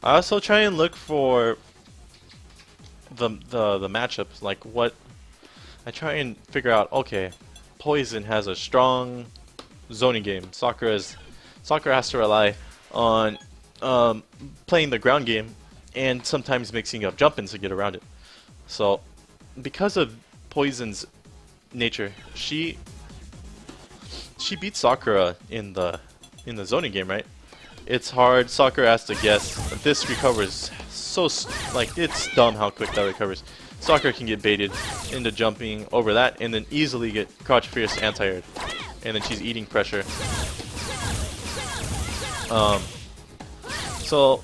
I also try and look for the matchups, like what I try and figure out. Okay, Poison has a strong zoning game. Sakura has to rely on playing the ground game and sometimes mixing up jump-ins to get around it. So because of Poison's nature, she beats Sakura in the zoning game, right? It's hard. Sakura has to guess. This recovers so like it's dumb how quick that recovers. Sakura can get baited into jumping over that and then easily get crouch fierce anti-aired, and then she's eating pressure. So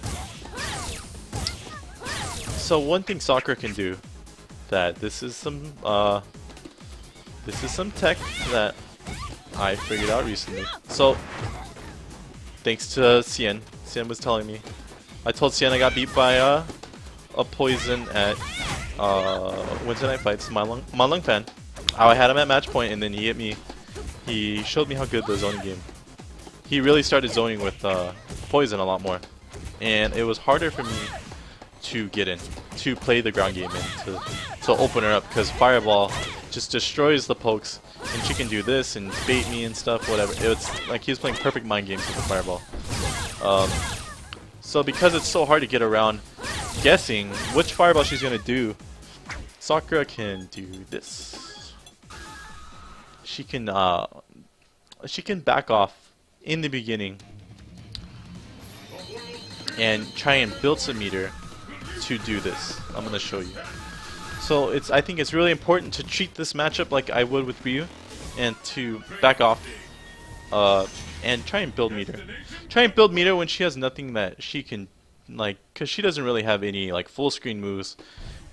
one thing Sakura can do, that this is some tech that I figured out recently. So thanks to Cien was telling me. I told Cien I got beat by a Poison at Wednesday Night Fights, Manlung fan. I had him at match point and then he hit me. He showed me how good the zoning game. He really started zoning with Poison a lot more, and it was harder for me to get in, to play the ground game and to open her up, because Fireball just destroys the pokes, and she can do this and bait me and stuff, whatever. It's like he was playing perfect mind games with the Fireball. So because it's so hard to get around guessing which Fireball she's gonna do, Sakura can do this. She can back off in the beginning and try and build some meter to do this. I'm gonna show you. So I think it's really important to treat this matchup like I would with Ryu, and to back off and try and build meter. Try and build meter when she has nothing that she can, like, because she doesn't really have any like full screen moves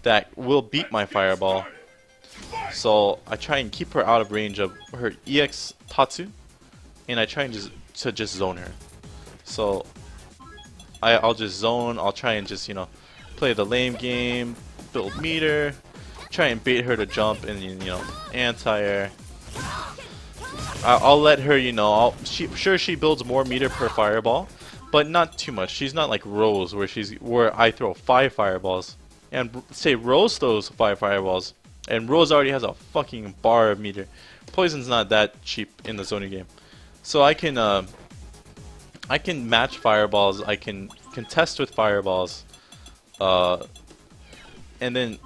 that will beat my Fireball. So I try and keep her out of range of her EX Tatsu, and I try and just zone her. So I'll just zone. I'll try and just, you know, play the lame game, build meter, try and bait her to jump, and, you know, anti-air. I'll let her, you know, sure she builds more meter per Fireball, but not too much. She's not like Rose, where I throw 5 Fireballs, and say Rose throws 5 Fireballs, and Rose already has a fucking bar of meter. Poison's not that cheap in the zoning game, so I can match Fireballs, I can contest with Fireballs, and then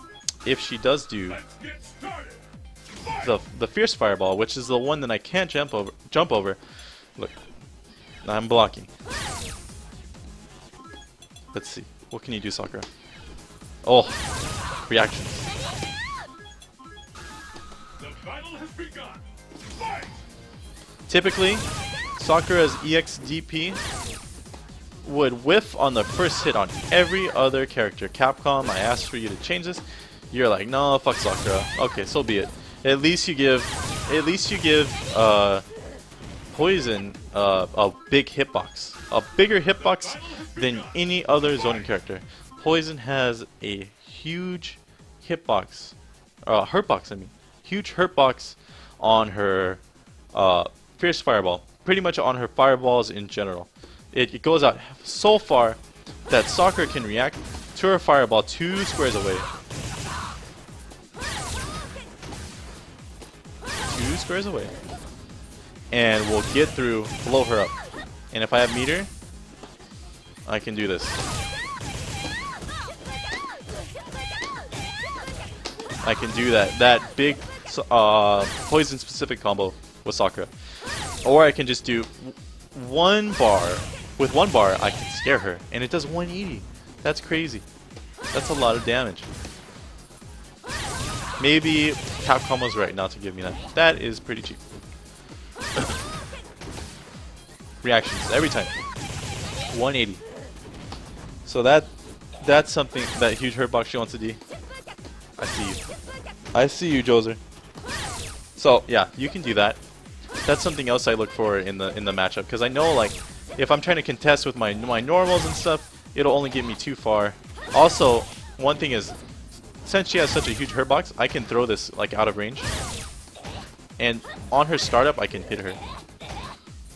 if she does do the fierce Fireball, which is the one that I can't jump over. Look, I'm blocking. Let's see, what can you do, Sakura? Oh, reactions. Typically, Sakura's EX DP would whiff on the first hit on every other character. Capcom, I asked for you to change this. You're like, no, fuck Sakura. Okay, so be it. At least you give Poison a big hitbox, a bigger hitbox than any other zoning character. Poison has a huge hitbox, hurtbox. I mean, huge hurtbox on her fierce Fireball. Pretty much on her Fireballs in general. It goes out so far that Sakura can react to her Fireball 2 squares away. 2 squares away. And we'll get through, blow her up. And if I have meter, I can do this. I can do that big poison specific combo with Sakura. Or I can just do one bar. With one bar, I can scare her, and it does 180. That's crazy. That's a lot of damage. Maybe Capcom was right not to give me that. That is pretty cheap. Reactions every time. 180. So that's something, that huge hurtbox she wants to do. I see you. I see you, Joser. So yeah, you can do that. That's something else I look for in the matchup, because I know, like, if I'm trying to contest with my normals and stuff, it'll only get me too far. Also, one thing is, since she has such a huge hurtbox, I can throw this like out of range, and on her startup I can hit her,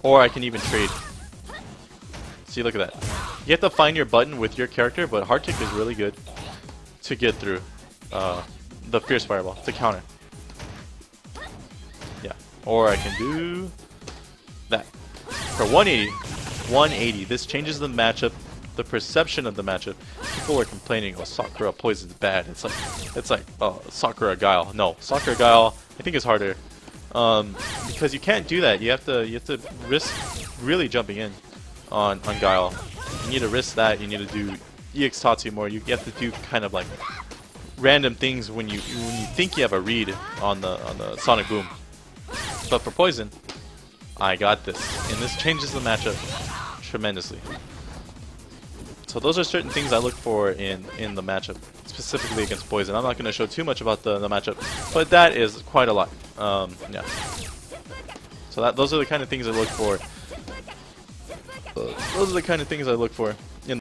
or I can even trade. See, look at that. You have to find your button with your character, but hard kick is really good to get through the fierce fireball to counter. Yeah, or I can do that for 180. 180. This changes the matchup, the perception of the matchup. People were complaining, "Oh, Sakura poison's bad." It's like, oh, Sakura Guile. No, Sakura Guile I think is harder because you can't do that. You have to risk really jumping in on Guile. You need to risk that. You need to do EX Tatsu more. You have to do kind of like random things when you think you have a read on the Sonic Boom. But for poison, I got this, and this changes the matchup tremendously. So those are certain things I look for in the matchup, specifically against poison. I'm not going to show too much about the matchup, but that is quite a lot. Yeah. So those are the kind of things I look for. Those are the kind of things I look for.